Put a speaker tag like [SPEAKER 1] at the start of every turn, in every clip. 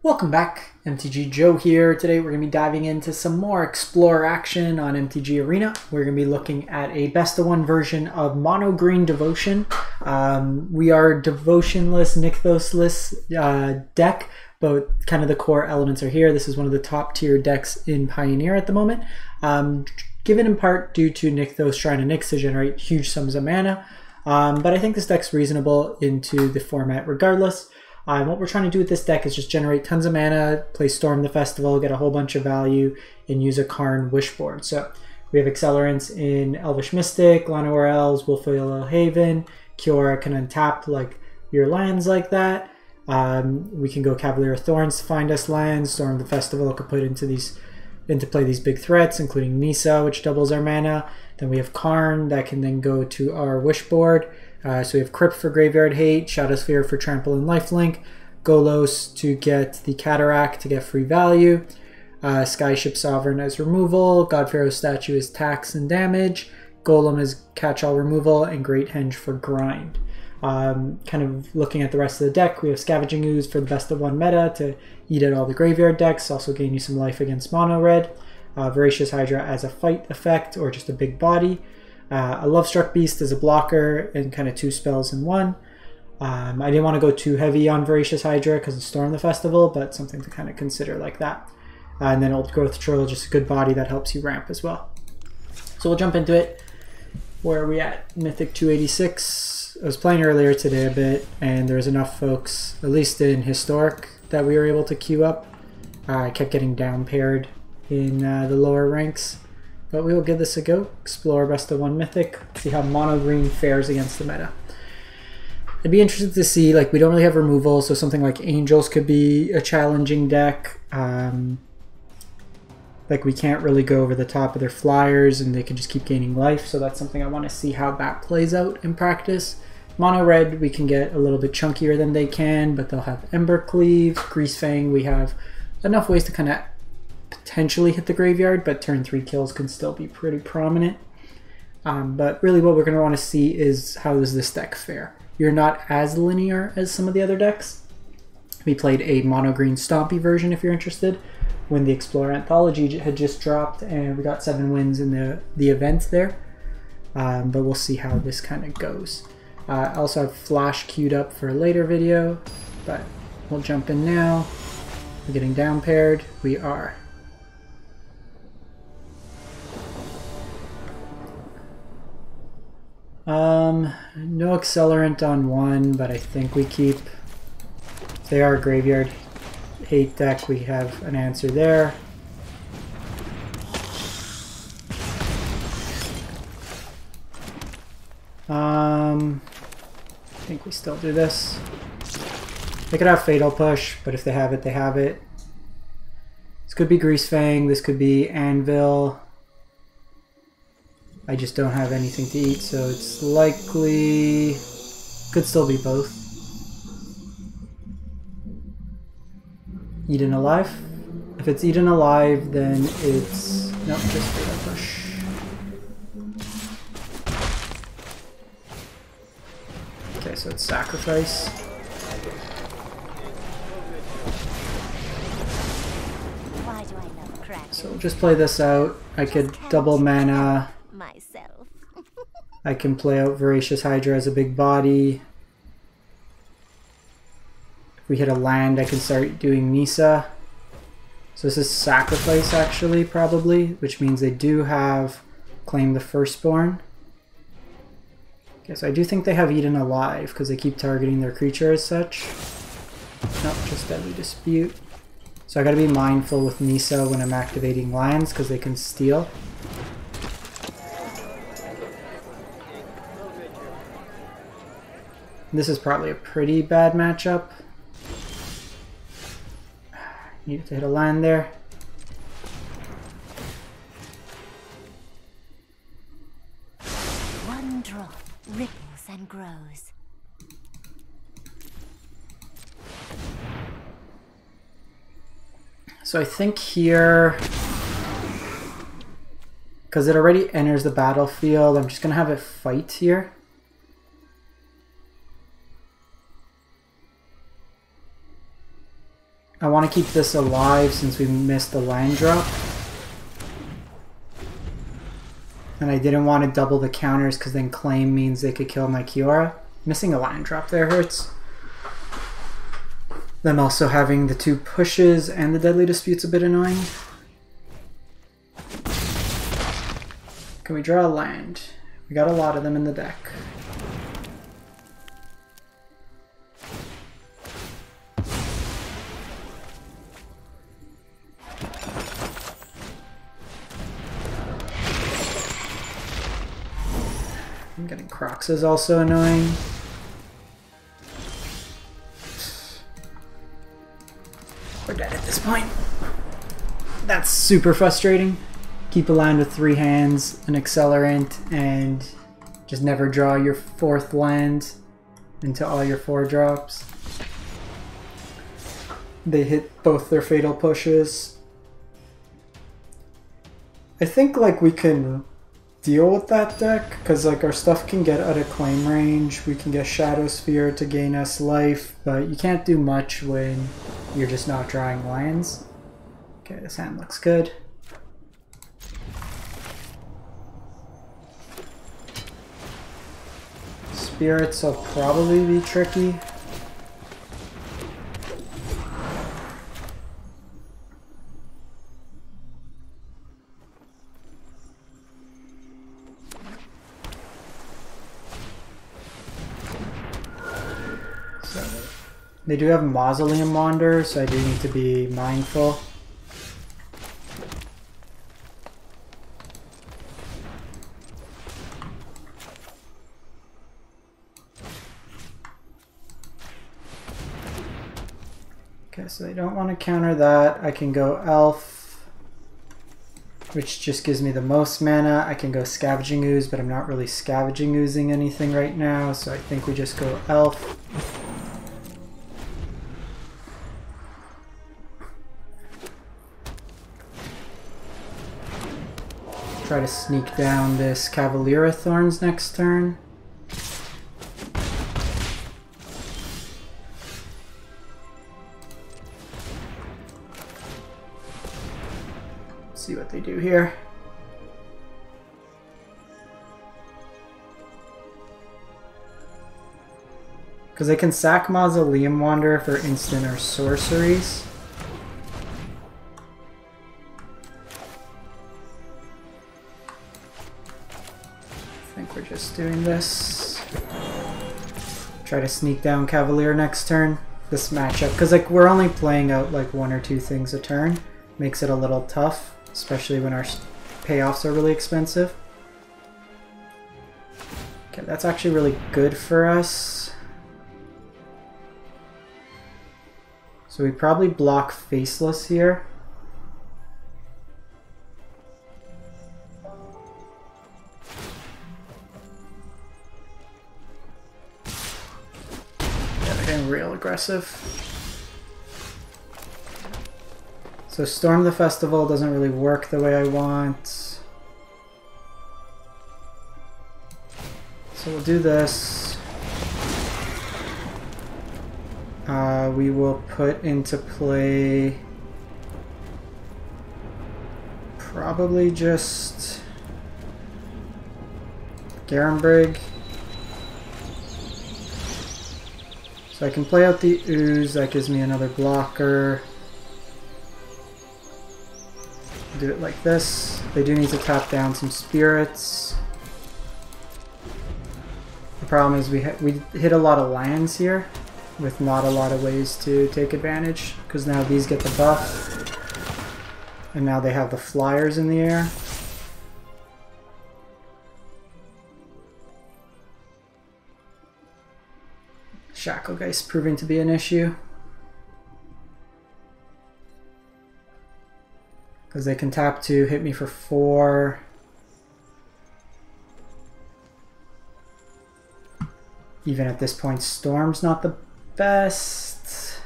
[SPEAKER 1] Welcome back, MTG Joe here. Today we're going to be diving into some more Explorer action on MTG Arena. We're going to be looking at a best of one version of Mono Green Devotion. We are devotionless, nykthos-less deck, but kind of the core elements are here. This is one of the top tier decks in Pioneer at the moment, given in part due to nykthos Shrine of Nyx to generate huge sums of mana. But I think this deck's reasonable into the format regardless. What we're trying to do with this deck is just generate tons of mana, play Storm the Festival, get a whole bunch of value, and use a Karn Wishboard. So we have accelerants in Elvish Mystic, Llanowar Elves, Wolfwhale Haven, Kiora can untap like your lands like that. We can go Cavalier of Thorns to find us lands. Storm the Festival could put into play these big threats, including Nissa, which doubles our mana. Then we have Karn that can then go to our Wishboard. So we have Crypt for Graveyard Hate, Shadowsphere for Trample and Lifelink, Golos to get the Cataract to get free value, Skyship Sovereign as removal, God Pharaoh's Statue is tax and damage, Golem is catch-all removal, and Great Henge for grind. Kind of looking at the rest of the deck, we have Scavenging Ooze for the best of one meta to eat at all the graveyard decks, also gain you some life against mono red, Voracious Hydra as a fight effect or just a big body. A Lovestruck Beast is a blocker and kind of two spells in one. I didn't want to go too heavy on Voracious Hydra because of Storm the Festival, but something to kind of consider like that. And then Old Growth Troll, just a good body that helps you ramp as well. So we'll jump into it. Where are we at? Mythic 286. I was playing earlier today a bit, and there was enough folks, at least in Historic, that we were able to queue up. I kept getting down paired in the lower ranks. But we will give this a go. Explore best of one Mythic. See how mono green fares against the meta. I'd be interested to see, like, we don't really have removal, so something like Angels could be a challenging deck. Like, we can't really go over the top of their flyers and they can just keep gaining life, so that's something I want to see how that plays out in practice. Mono red, we can get a little bit chunkier than they can, but they'll have Ember Cleave, Greasefang. We have enough ways to kind of potentially hit the graveyard, but turn 3 kills can still be pretty prominent. But really what we're going to want to see is how does this deck fare. You're not as linear as some of the other decks. We played a mono green stompy version if you're interested when the Explorer Anthology had just dropped, and we got 7 wins in the event there. But we'll see how this kind of goes. I also have Flash queued up for a later video, but we'll jump in now. We're getting down paired. We are. No accelerant on one, but I think we keep. If they are a graveyard hate deck, we have an answer there. I think we still do this. They could have Fatal Push, but if they have it, they have it. This could be Greasefang, this could be Anvil. I just don't have anything to eat, so it's likely... could still be both. Eaten Alive? If it's Eaten Alive, then it's... nope, just Fatal Push. Okay, so it's Sacrifice.
[SPEAKER 2] Why do I love cracking?
[SPEAKER 1] So we'll just play this out. I could double mana.
[SPEAKER 2] Myself.
[SPEAKER 1] I can play out Voracious Hydra as a big body. If we hit a land, I can start doing Nissa. So this is Sacrifice, actually, probably, which means they do have Claim the Firstborn. Okay, so I do think they have Eaten Alive, because they keep targeting their creature as such. Nope, just Deadly Dispute. So I gotta be mindful with Nissa when I'm activating lands, because they can steal. This is probably a pretty bad matchup. Needed to hit a land there.
[SPEAKER 2] One drop ripples and grows.
[SPEAKER 1] So I think here, because it already enters the battlefield, I'm just going to have it fight here. I want to keep this alive since we missed the land drop. And I didn't want to double the counters because then claim means they could kill my Kiora. Missing a land drop there hurts. Them also having the 2 pushes and the Deadly Dispute's a bit annoying. Can we draw a land? We got a lot of them in the deck. I'm getting Crocs is also annoying. We're dead at this point. That's super frustrating. Keep a land with 3 hands, an accelerant, and just never draw your 4th land into all your 4 drops. They hit both their fatal pushes. I think like we can deal with that deck because like our stuff can get out of claim range. We can get Shadow Sphere to gain us life, but you can't do much when you're just not drawing lands. Okay, this hand looks good. Spirits will probably be tricky. So, they do have Mausoleum Wander, so I do need to be mindful. Okay, so they don't want to counter that. I can go Elf, which just gives me the most mana. I can go Scavenging Ooze, but I'm not really Scavenging Oozing anything right now, so I think we just go Elf. Try to sneak down this Cavalier of Thorns next turn. See what they do here. Because they can sack Mausoleum Wander for instant or sorceries. I think we're just doing this. Try to sneak down Cavalier next turn. This matchup, because like we're only playing out like 1 or 2 things a turn, makes it a little tough. Especially when our payoffs are really expensive. Okay, that's actually really good for us. So we probably block Faceless here. Yeah, they're getting real aggressive. So Storm the Festival doesn't really work the way I want. So we'll do this. We will put into play probably just Garenbrig. So I can play out the Ooze, that gives me another blocker. Do it like this. They do need to tap down some spirits. The problem is we hit a lot of lands here with not a lot of ways to take advantage, because now these get the buff and now they have the flyers in the air. Shacklegeist proving to be an issue. Because they can tap to hit me for 4. Even at this point, Storm's not the best.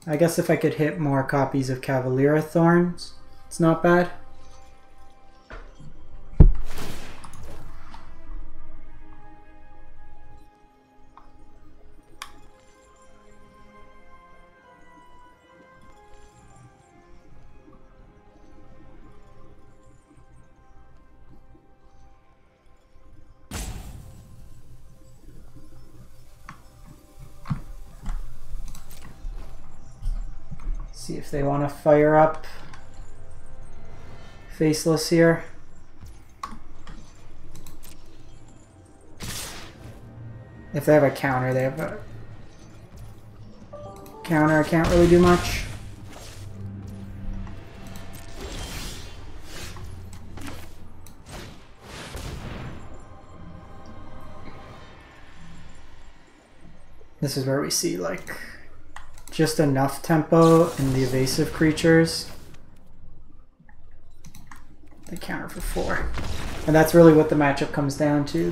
[SPEAKER 1] I guess if I could hit more copies of Cavalier of Thorns, it's not bad. See if they want to fire up Faceless here. If they have a counter, they have a counter. I can't really do much. This is where we see like just enough tempo in the evasive creatures. They counter for 4. And that's really what the matchup comes down to.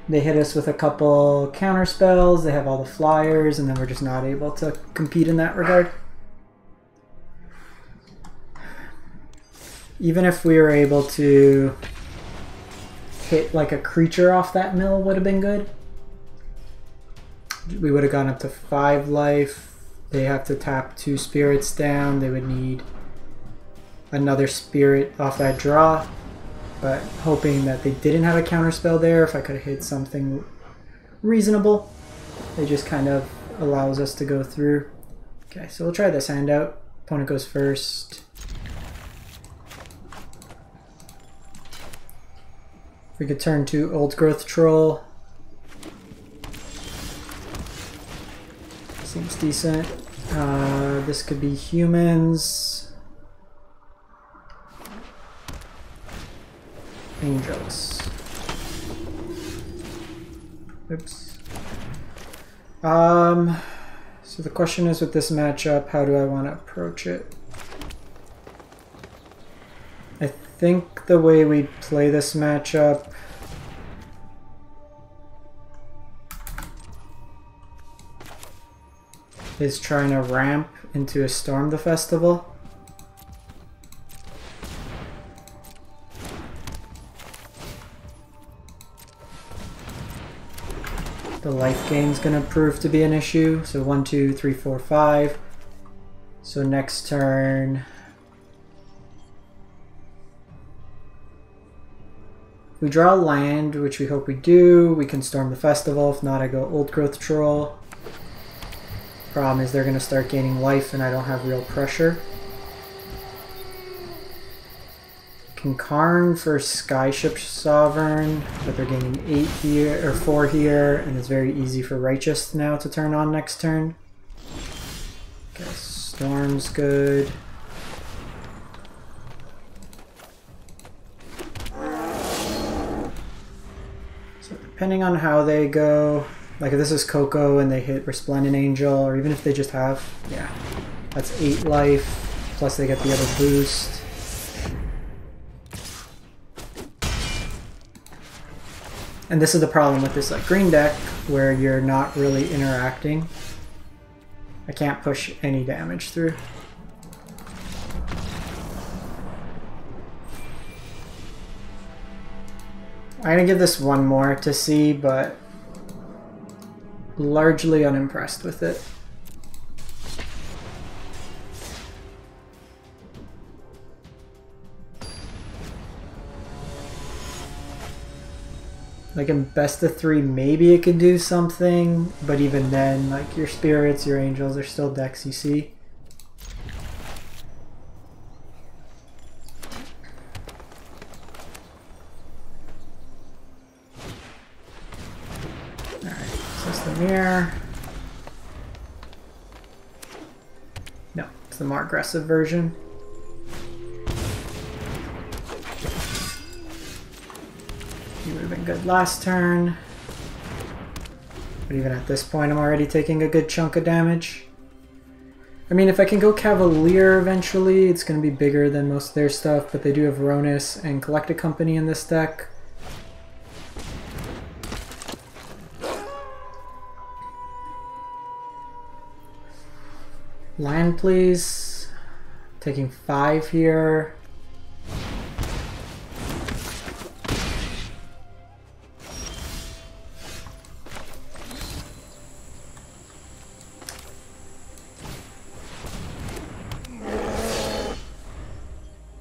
[SPEAKER 1] They hit us with a couple counter spells, they have all the flyers, and then we're just not able to compete in that regard. Even if we were able to hit like a creature off that mill would have been good. We would have gone up to 5 life. They have to tap 2 spirits down. They would need another spirit off that draw. But hoping that they didn't have a counter spell there, if I could have hit something reasonable. It just kind of allows us to go through. Okay, so we'll try this hand out. Opponent goes first. We could turn to Old Growth Troll. Seems decent. This could be humans. Angels. Oops. So the question is with this matchup, how do I want to approach it? I think the way we play this matchup is trying to ramp into a Storm the Festival. The life gain's gonna prove to be an issue. So 1, 2, 3, 4, 5. So next turn, if we draw land, which we hope we do, we can Storm the Festival. If not, I go Old Growth Troll. Problem is they're gonna start gaining life and I don't have real pressure. Can Karn for Skyship Sovereign, but they're gaining 8 here, or 4 here, and it's very easy for Righteous now to turn on next turn. Okay, Storm's good. So depending on how they go, like if this is Coco and they hit Resplendent Angel, or even if they just have, yeah, that's 8 life, plus they get the other boost. And this is the problem with this like green deck, where you're not really interacting. I can't push any damage through. I'm gonna give this one more to see, but largely unimpressed with it. Like in best of 3, maybe it could do something, but even then, like your spirits, your angels are still decks you see. Alright, so it's the mirror. No, it's the more aggressive version. He would have been good last turn. But even at this point, I'm already taking a good chunk of damage. I mean, if I can go Cavalier eventually, it's going to be bigger than most of their stuff, but they do have Ronus and Collected Company in this deck. Land, please. Taking 5 here.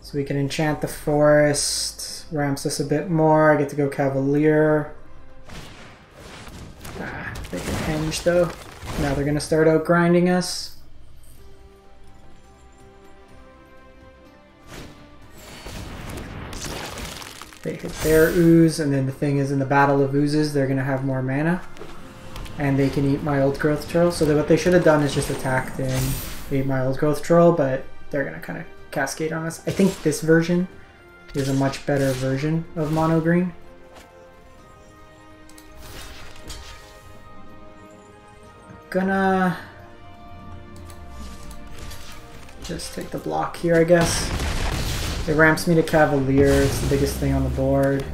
[SPEAKER 1] So we can enchant the forest, ramps us a bit more. I get to go Cavalier. Ah, they can henge though. Now they're going to start out grinding us. They hit their ooze, and then the thing is, in the battle of oozes, they're going to have more mana. And they can eat my old growth troll. So what they should have done is just attacked and ate my old growth troll, but they're going to kind of cascade on us. I think this version is a much better version of mono green. Gonna just take the block here, I guess. It ramps me to Cavalier. It's the biggest thing on the board.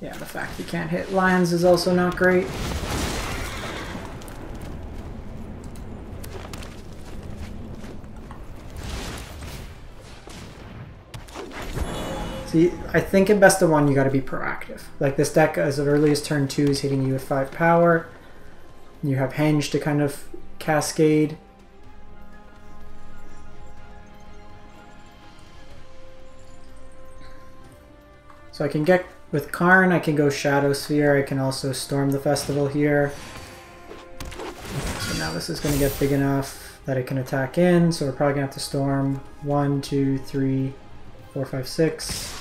[SPEAKER 1] Yeah, the fact you can't hit lions is also not great. See, I think in best of one you gotta be proactive. Like this deck, as early as turn 2 is hitting you with 5 power. You have Henge to kind of cascade. So I can get, with Karn, I can go Shadow Sphere, I can also Storm the Festival here. So now this is going to get big enough that it can attack in, so we're probably going to have to Storm 1, 2, 3, 4, 5, 6.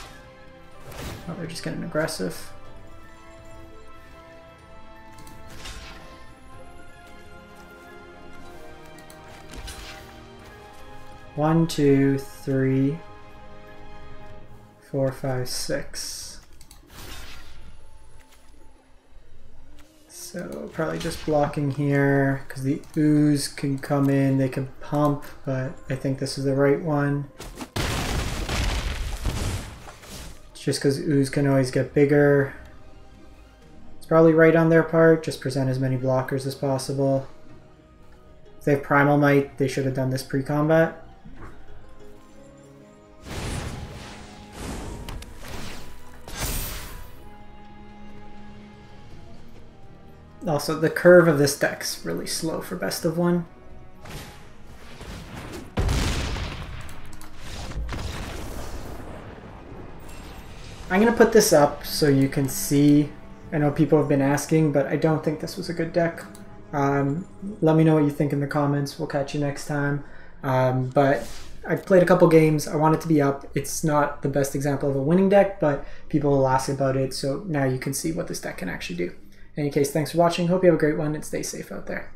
[SPEAKER 1] Oh, they're just getting aggressive. One, two, three, 4, 5, 6. So probably just blocking here because the ooze can come in, they can pump, but I think this is the right one. It's just because ooze can always get bigger. It's probably right on their part, just present as many blockers as possible. If they have Primal Might, they should have done this pre-combat. Also, the curve of this deck's really slow for best of one. I'm going to put this up so you can see. I know people have been asking, but I don't think this was a good deck. Let me know what you think in the comments. We'll catch you next time. But I played a couple games. I want it to be up. It's not the best example of a winning deck, but people will ask about it, so now you can see what this deck can actually do. In any case, thanks for watching. Hope you have a great one and stay safe out there.